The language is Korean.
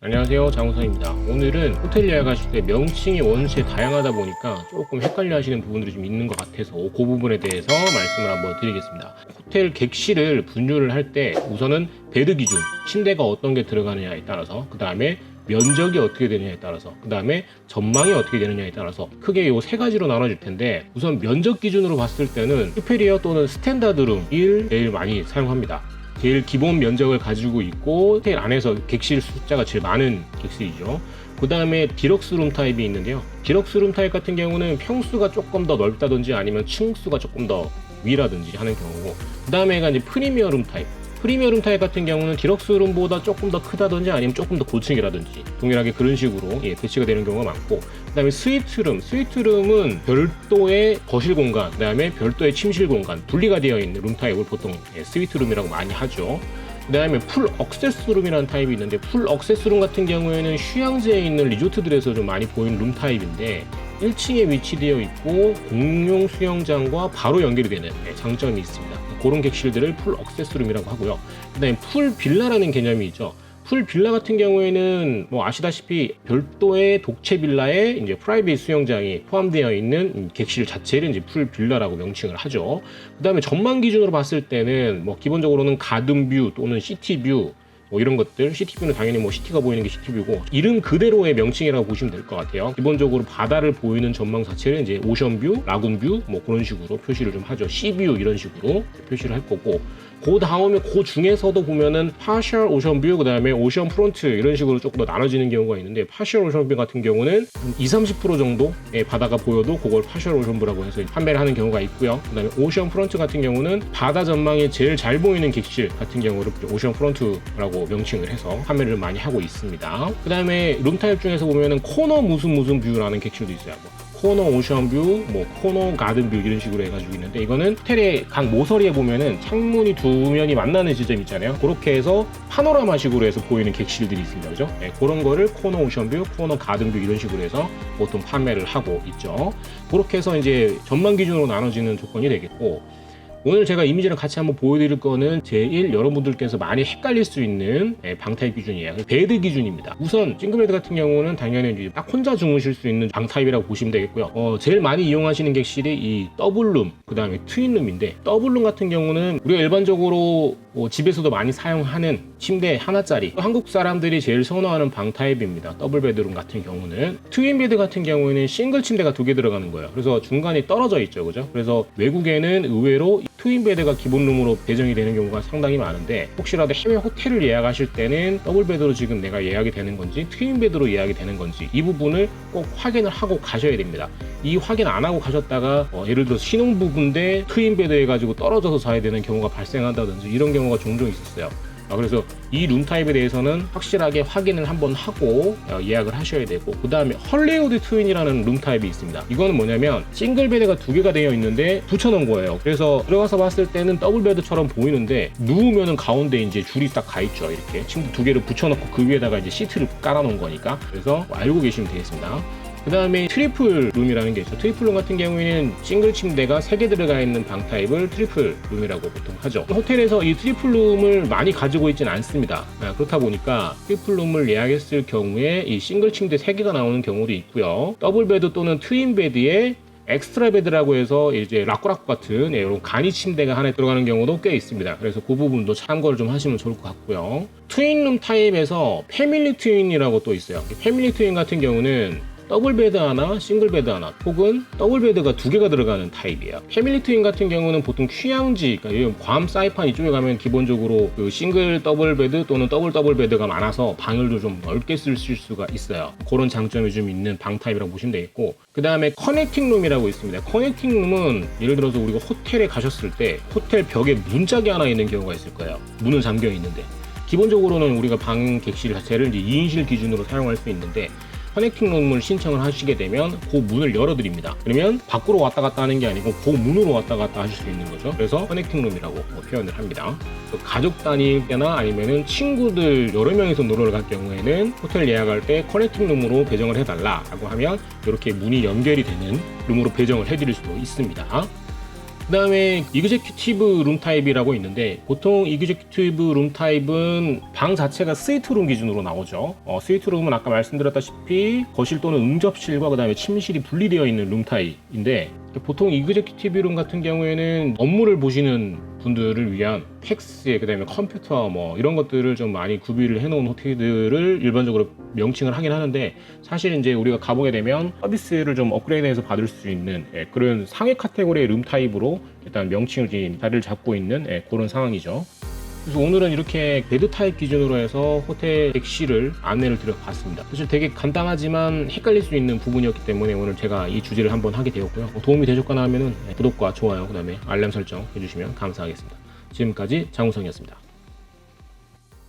안녕하세요, 장우선입니다. 오늘은 호텔 예약하실 때 명칭이 원체 다양하다 보니까 조금 헷갈려 하시는 부분들이 좀 있는 것 같아서 그 부분에 대해서 말씀을 한번 드리겠습니다. 호텔 객실을 분류를 할 때 우선은 베드 기준, 침대가 어떤 게 들어가느냐에 따라서, 그 다음에 면적이 어떻게 되느냐에 따라서, 그 다음에 전망이 어떻게 되느냐에 따라서 크게 요 세 가지로 나눠질 텐데, 우선 면적 기준으로 봤을 때는 슈페리어 또는 스탠다드룸을 제일 많이 사용합니다. 제일 기본 면적을 가지고 있고 호텔 안에서 객실 숫자가 제일 많은 객실이죠. 그 다음에 디럭스 룸 타입이 있는데요. 디럭스 룸 타입 같은 경우는 평수가 조금 더 넓다든지 아니면 층수가 조금 더 위라든지 하는 경우고, 그 다음에가 이제 프리미어 룸 타입. 프리미어 룸 타입 같은 경우는 디럭스 룸보다 조금 더 크다든지 아니면 조금 더 고층이라든지 동일하게 그런 식으로 배치가 되는 경우가 많고, 그 다음에 스위트룸. 스위트룸은 별도의 거실 공간, 그 다음에 별도의 침실 공간 분리가 되어 있는 룸 타입을 보통 스위트룸이라고 많이 하죠. 그 다음에 풀 억세스룸이라는 타입이 있는데, 풀 억세스룸 같은 경우에는 휴양지에 있는 리조트들에서 좀 많이 보이는 룸 타입인데 1층에 위치되어 있고 공용 수영장과 바로 연결이 되는 장점이 있습니다. 그런 객실들을 풀 억세스룸이라고 하고요. 그 다음에 풀 빌라라는 개념이 있죠. 풀 빌라 같은 경우에는 뭐 아시다시피 별도의 독채 빌라에 이제 프라이빗 수영장이 포함되어 있는 객실 자체를 이제 풀 빌라라고 명칭을 하죠. 그 다음에 전망 기준으로 봤을 때는 뭐 기본적으로는 가든뷰 또는 시티뷰 뭐 이런 것들, 시티뷰는 당연히 뭐 시티가 보이는 게 시티뷰고 이름 그대로의 명칭이라고 보시면 될 것 같아요. 기본적으로 바다를 보이는 전망 자체를 이제 오션뷰, 라군뷰 뭐 그런 식으로 표시를 좀 하죠. 시뷰 이런 식으로 표시를 할 거고, 그 다음에 그 중에서도 보면은 파셜 오션뷰, 그 다음에 오션 프론트 이런 식으로 조금 더 나눠지는 경우가 있는데, 파셜 오션뷰 같은 경우는 20-30% 정도의 바다가 보여도 그걸 파셜 오션뷰라고 해서 판매를 하는 경우가 있고요. 그 다음에 오션 프론트 같은 경우는 바다 전망이 제일 잘 보이는 객실 같은 경우를 오션 프론트라고 명칭을 해서 판매를 많이 하고 있습니다. 그 다음에 룸 타입 중에서 보면은 코너 무슨 뷰라는 객실도 있어요. 코너 오션뷰, 뭐 코너 가든뷰 이런 식으로 해가지고 있는데, 이거는 호텔의 각 모서리에 보면은 창문이 두 면이 만나는 지점 있잖아요. 그렇게 해서 파노라마식으로 해서 보이는 객실들이 있습니다. 그죠? 그런 거를 코너 오션뷰, 코너 가든뷰 이런 식으로 해서 보통 판매를 하고 있죠. 그렇게 해서 이제 전망 기준으로 나눠지는 조건이 되겠고, 오늘 제가 이미지를 같이 한번 보여드릴 거는 제1, 여러분들께서 많이 헷갈릴 수 있는 방 타입 기준이에요. 베드 기준입니다. 우선 싱글베드 같은 경우는 당연히 이제 딱 혼자 주무실 수 있는 방 타입이라고 보시면 되겠고요. 제일 많이 이용하시는 객실이 이 더블룸, 그 다음에 트윈룸인데, 더블룸 같은 경우는 우리가 일반적으로 집에서도 많이 사용하는 침대 하나짜리, 한국 사람들이 제일 선호하는 방 타입입니다. 더블 베드룸 같은 경우는. 트윈 베드 같은 경우에는 싱글 침대가 2개 들어가는 거예요. 그래서 중간이 떨어져 있죠, 그죠? 그래서 외국에는 의외로 트윈 베드가 기본룸으로 배정이 되는 경우가 상당히 많은데, 혹시라도 해외 호텔을 예약하실 때는 더블 베드로 지금 내가 예약이 되는 건지 트윈 베드로 예약이 되는 건지 이 부분을 꼭 확인을 하고 가셔야 됩니다. 이 확인 안 하고 가셨다가 예를 들어서 신혼부부인데 트윈 베드 해가지고 떨어져서 자야 되는 경우가 발생한다든지 이런 경우가 종종 있었어요. 그래서 이 룸 타입에 대해서는 확실하게 확인을 한번 하고 예약을 하셔야 되고, 그 다음에 헐리우드 트윈이라는 룸 타입이 있습니다. 이거는 뭐냐면 싱글 베드가 2개가 되어 있는데 붙여놓은 거예요. 그래서 들어가서 봤을 때는 더블 베드처럼 보이는데 누우면은 가운데 이제 줄이 딱 가 있죠. 이렇게 침대 2개를 붙여놓고 그 위에다가 이제 시트를 깔아놓은 거니까. 그래서 알고 계시면 되겠습니다. 그 다음에 트리플 룸이라는 게 있죠. 트리플 룸 같은 경우에는 싱글 침대가 3개 들어가 있는 방 타입을 트리플 룸이라고 보통 하죠. 호텔에서 이 트리플 룸을 많이 가지고 있지는 않습니다. 그렇다 보니까 트리플 룸을 예약했을 경우에 이 싱글 침대 3개가 나오는 경우도 있고요. 더블 베드 또는 트윈 베드에 엑스트라 베드라고 해서 이제 라꾸라꾸 같은 이런 간이 침대가 하나 들어가는 경우도 꽤 있습니다. 그래서 그 부분도 참고를 좀 하시면 좋을 것 같고요. 트윈룸 타입에서 패밀리 트윈이라고 또 있어요. 패밀리 트윈 같은 경우는 더블 베드 하나, 싱글 베드 하나, 혹은 더블 베드가 2개가 들어가는 타입이에요. 패밀리 트윈 같은 경우는 보통 휴양지, 그러니까 괌 사이판 이쪽에 가면 기본적으로 그 싱글 더블 베드 또는 더블 베드가 많아서 방을 좀 넓게 쓸 수가 있어요. 그런 장점이 좀 있는 방 타입이라고 보시면 되겠고, 그 다음에 커넥팅 룸이라고 있습니다. 커넥팅 룸은 예를 들어서 우리가 호텔에 가셨을 때 호텔 벽에 문짝이 하나 있는 경우가 있을 거예요. 문은 잠겨 있는데, 기본적으로는 우리가 방 객실 자체를 이제 2인실 기준으로 사용할 수 있는데, 커넥팅 룸을 신청을 하시게 되면 그 문을 열어드립니다. 그러면 밖으로 왔다 갔다 하는 게 아니고 그 문으로 왔다 갔다 하실 수 있는 거죠. 그래서 커넥팅 룸이라고 표현을 합니다. 가족 단일 때나 아니면은 친구들 여러 명이서 놀러 갈 경우에는 호텔 예약할 때 커넥팅 룸으로 배정을 해달라고 하면 이렇게 문이 연결이 되는 룸으로 배정을 해드릴 수도 있습니다. 그 다음에 이그제큐티브 룸 타입이라고 있는데, 보통 이그제큐티브 룸 타입은 방 자체가 스위트룸 기준으로 나오죠. 스위트룸은 아까 말씀드렸다시피 거실 또는 응접실과 그 다음에 침실이 분리되어 있는 룸 타입인데, 보통 이그제큐티브 룸 같은 경우에는 업무를 보시는 분들을 위한 팩스, 그 다음에 컴퓨터 뭐 이런 것들을 좀 많이 구비를 해놓은 호텔들을 일반적으로 명칭을 하긴 하는데, 사실 이제 우리가 가보게 되면 서비스를 좀 업그레이드해서 받을 수 있는 그런 상위 카테고리의 룸 타입으로 일단 명칭을 지금 자리를 잡고 있는 그런 상황이죠. 그래서 오늘은 이렇게 베드 타입 기준으로 해서 호텔 객실을 안내를 드려봤습니다. 사실 되게 간단하지만 헷갈릴 수 있는 부분이었기 때문에 오늘 제가 이 주제를 한번 하게 되었고요. 도움이 되셨거나 하면은 구독과 좋아요, 그 다음에 알람 설정 해주시면 감사하겠습니다. 지금까지 장우성이었습니다.